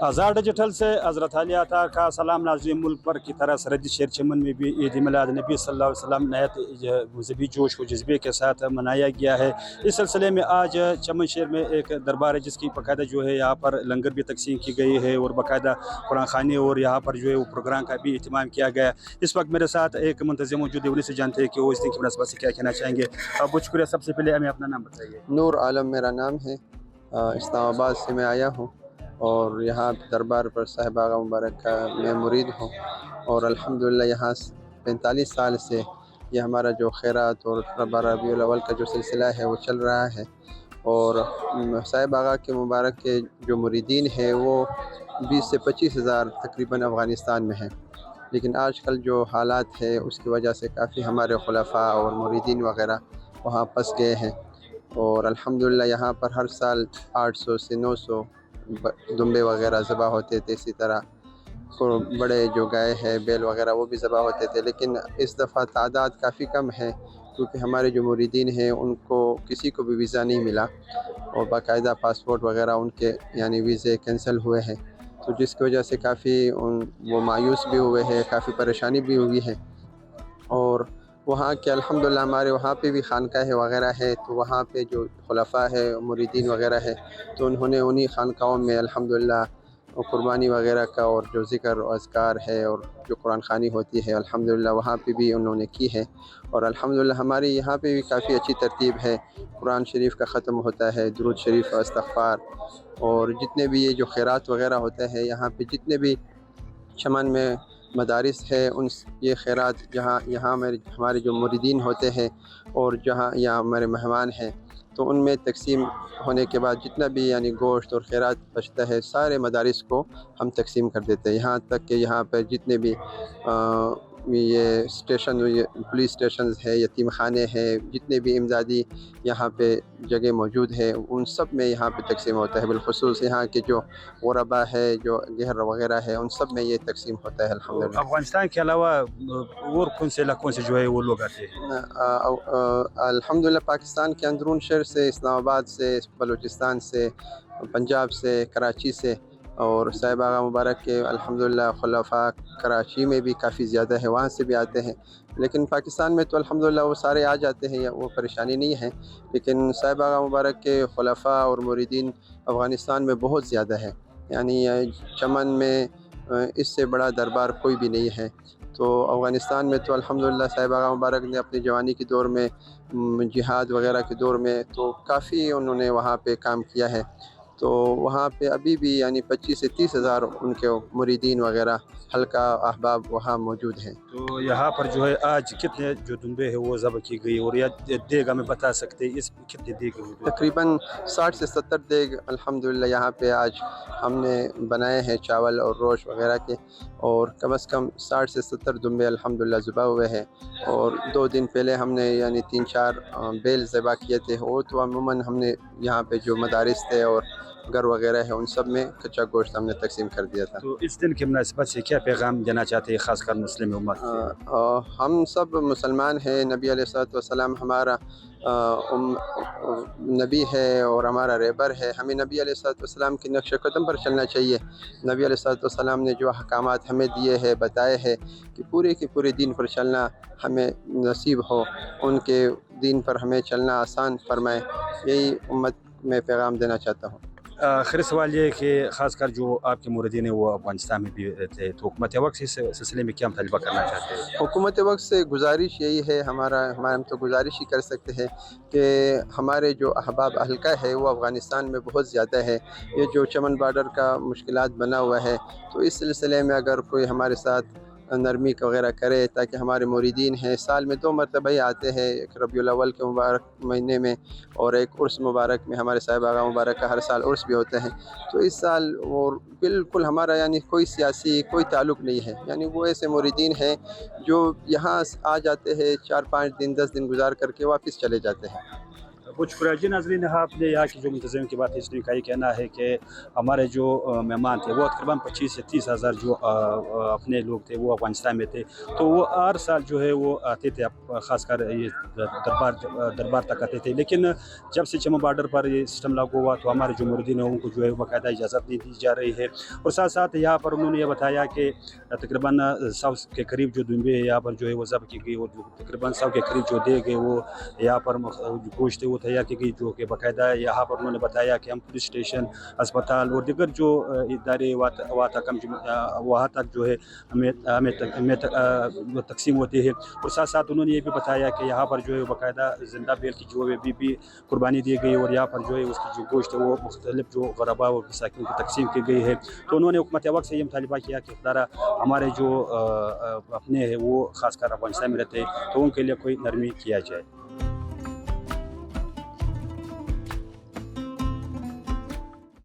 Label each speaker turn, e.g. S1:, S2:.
S1: आज़ाद digital से हज़रत अली अता का सलाम नाज़रीन। मुल्क भर की तरह सरहदी शहर चमन में भी ईद मिलाद नबी सल्लल्लाहु अलैहि वसल्लम नहायत मजहबी जोश व जज्बे के साथ मनाया गया है। इस सिलसिले में आज चमन शहर में एक दरबार है जिसकी बाकायदा जो है यहाँ पर लंगर भी तकसीम की गई है और बाकायदा कुरान खानी और यहाँ पर जो है वो प्रोग्राम का भी इत्माम किया गया। इस वक्त मेरे साथ एक मुंतज़िम मौजूद है, उन्हीं से जानते हैं कि वो इस दिन की मुनासबत से क्या कहना चाहेंगे। बहुत शुक्रिया। सबसे पहले हमें अपना नाम बताइए।
S2: नूर आलम मेरा नाम है, इस्लामाबाद से मैं आया हूँ और यहाँ दरबार पर साहिब आगा मुबारक का मैं मुरीद हूँ और अल्हम्दुलिल्लाह यहाँ 45 साल से ये हमारा जो खैरात और रबीउल अव्वल का जो सिलसिला है वो चल रहा है। और साहिब आगा के मुबारक के जो मुरीदीन हैं वो 20 से 25 हज़ार तकरीबन अफ़गानिस्तान में हैं, लेकिन आजकल जो हालात है उसकी वजह से काफ़ी हमारे खुलफा और मुरीदीन वग़ैरह वहाँ फंस गए हैं। और अल्हम्दुलिल्लाह यहाँ पर हर साल 800 से 900 दुम्बे वग़ैरह ज़बह होते थे, इसी तरह बड़े जो गाय है बैल वग़ैरह वो भी ज़बह होते थे। लेकिन इस दफ़ा तादाद काफ़ी कम है क्योंकि हमारे जो मुरीदीन हैं उनको किसी को भी वीज़ा नहीं मिला और बाकायदा पासपोर्ट वग़ैरह उनके यानी वीज़े कैंसिल हुए हैं, तो जिसकी वजह से काफ़ी वो मायूस भी हुए हैं, काफ़ी परेशानी भी हुई है। और वहाँ के अल्हम्दुलिल्लाह हमारे वहाँ पे भी खानकाह वग़ैरह है, तो वहाँ पे जो खुलफा है मुरीदीन वग़ैरह है तो उन्होंने उन्हीं खानकाहों में अल्हम्दुलिल्लाह कुर्बानी वग़ैरह का और जो ज़िक्र और अज़कार है और जो कुरान ख़ानी होती है अल्हम्दुलिल्लाह वहाँ पे भी उन्होंने की है। और अल्हम्दुलिल्लाह हमारे यहाँ पे भी काफ़ी अच्छी तरतीब है, कुरान शरीफ का ख़त्म होता है, दुरूद शरीफ, इस्तग़फ़ार और जितने भी ये जो खैरात वग़ैरह होता है यहाँ पे जितने भी चमन में मदारिस है उन ये खैरात जहाँ यहाँ हमारे जो मुरीदीन होते हैं और जहाँ यहाँ हमारे मेहमान हैं तो उनमें तकसीम होने के बाद जितना भी यानी गोश्त और खैरात बचता है सारे मदारिस को हम तकसीम कर देते हैं। यहाँ तक कि यहाँ पर जितने भी ये स्टेशन ये पुलिस स्टेशन है, यतीम खाने हैं, जितने भी इमदादी यहाँ पे जगह मौजूद है उन सब में यहाँ पे तकसीम होता है। बिलखुसूस यहाँ के जो ग़ुरबा है, जो गहर वग़ैरह है, उन सब में ये तकसीम होता है अल्हम्दुलिल्लाह।
S1: अफ़गानिस्तान के अलावा और कौन से इलाकों से जो है वो लोग आते हैं?
S2: अल्हम्दुलिल्लाह पाकिस्तान के अंदरून शहर से, इस्लामाबाद से, बलूचिस्तान से, पंजाब से, कराची से और साहिब आगा मुबारक के अल्हम्दुलिल्लाह खुलफा कराची में भी काफ़ी ज़्यादा है, वहाँ से भी आते हैं। लेकिन पाकिस्तान में तो अल्हम्दुलिल्लाह वो सारे आ जाते हैं, वो परेशानी नहीं है। लेकिन साहिब आगा मुबारक के खुलफा और मुरीदीन अफ़गानिस्तान में बहुत ज़्यादा है, यानी चमन में इससे बड़ा दरबार कोई भी नहीं है। तो अफ़गानिस्तान में तो अल्हम्दुलिल्लाह साहिब आगा मुबारक ने अपनी जवानी के दौर में जिहाद वग़ैरह के दौर में तो काफ़ी उन्होंने वहाँ पे काम किया है। तो वहाँ पे अभी भी यानी 25 से 30 हज़ार उनके मुरीदीन वग़ैरह हल्का अहबाब वहाँ मौजूद हैं।
S1: तो यहाँ पर जो है आज कितने जो दुम्बे हैं वो ज़ब्ह की गई और या देग हमें बता सकते हैं इस कितने देग हुए?
S2: तकरीबन 60 से 70 देग अल्हम्दुलिल्लाह यहाँ पे आज हमने बनाए हैं चावल और रोश वग़ैरह के, और कम से कम 60 से 70 दुम्बे अल्हम्दुलिल्लाह ज़ुबा हुए हैं। और 2 दिन पहले हमने यानी 3-4 बैल ज़बा किए थे, वो तो अमूमन हमने यहाँ पे जो मदारिस थे और घर वगैरह है उन सब में कच्चा गोश्त हमने तकसीम कर दिया था।
S1: तो इस दिन की मुनासिबत से क्या पैगाम देना चाहते हैं ख़ासकर मुस्लिम उम्मत?
S2: हम सब मुसलमान हैं, नबी अलैहिस्सलातु वस्सलाम हमारा नबी है और हमारा रहबर है, हमें नबी अलैहिस्सलातु वस्सलाम के नक्श कदम पर चलना चाहिए। नबी अलैहिस्सलातु वस्सलाम ने जो अहकामात हमें दिए हैं, बताए हैं कि पूरे के पूरे दीन पर चलना हमें नसीब हो, उनके दीन पर हमें चलना आसान फरमाए, यही उम्मत में पैगाम देना चाहता हूँ।
S1: आखिरी सवाल ये है कि ख़ासकर जो आपके मुरीदीन हैं वो अफ़गानिस्तान में भी थे, तो हुकूमत वक्त इस सिलसिले में क्या मुतालबा करना चाहते हैं?
S2: हुकूमत वक्त से गुजारिश यही है, हम तो गुजारिश ही कर सकते हैं कि हमारे जो अहबाब हल्का है वो अफ़गानिस्तान में बहुत ज़्यादा है। ये जो चमन बॉर्डर का मुश्किलात बना हुआ है, तो इस सिलसिले में अगर कोई हमारे साथ नरमी वगैरह करे ताकि हमारे मुरीदीन हैं, साल में 2 मरतबा ही आते हैं, एक रबीउल अव्वल के मुबारक महीने में और एक उर्स मुबारक में। हमारे साहिब आगा मुबारक का हर साल उर्स भी होते हैं, तो इस साल वो बिल्कुल हमारा यानी कोई सियासी कोई ताल्लुक़ नहीं है, यानी वो ऐसे मुरीदीन हैं जो यहाँ आ जाते हैं, 4-5 दिन 10 दिन गुजार करके वापस चले जाते हैं।
S1: बहुत शुक्रिया जी नाजरीन, आपने यहाँ की जो मुंतज़िम की बात है इसमें का ये कहना है कि हमारे जो मेहमान थे वो तकरीबन 25 से 30 हज़ार जो अपने लोग थे वो अफगानिस्तान में थे, तो वो हर साल जो है वो आते थे, ख़ासकर ये दरबार तक आते थे। लेकिन जब से चमन बॉर्डर पर ये सिस्टम लागू हुआ तो हमारे जो मुरीदीन हैं उनको जो है बाकायदा इजाज़त नहीं दी जा रही है। और साथ साथ यहाँ पर उन्होंने ये बताया कि तकरीबन 100 के करीब जो दुम्बे यहाँ पर जो है वो ज़ब्ह की गई, और जो तकरीबन 100 के करीब जो दे गए वो यहाँ पर गोश्त वो तैयार की गई, जो कि बाकायदा यहाँ पर उन्होंने बताया कि हम पुलिस स्टेशन, अस्पताल और दीगर जो इदारे वहाँ तक जो है हमें तकसीम होती है। और साथ साथ उन्होंने ये भी बताया कि यहाँ पर जो है बाकायदा ज़िंदा बैल की जो है भी कुर्बानी दी गई, और यहाँ पर जो है उसकी जो गोश्त है वो मुख्तलिफ जो गरबा और मसाकिन को तकसीम की गई है। तो उन्होंने हुकूमत वक्त से ये मुतालबा किया कि खुदारा हमारे जो अपने हैं वो ख़ासकर अफगानिस्तान में रहते हैं तो उनके लिए कोई नरमी किया जाए।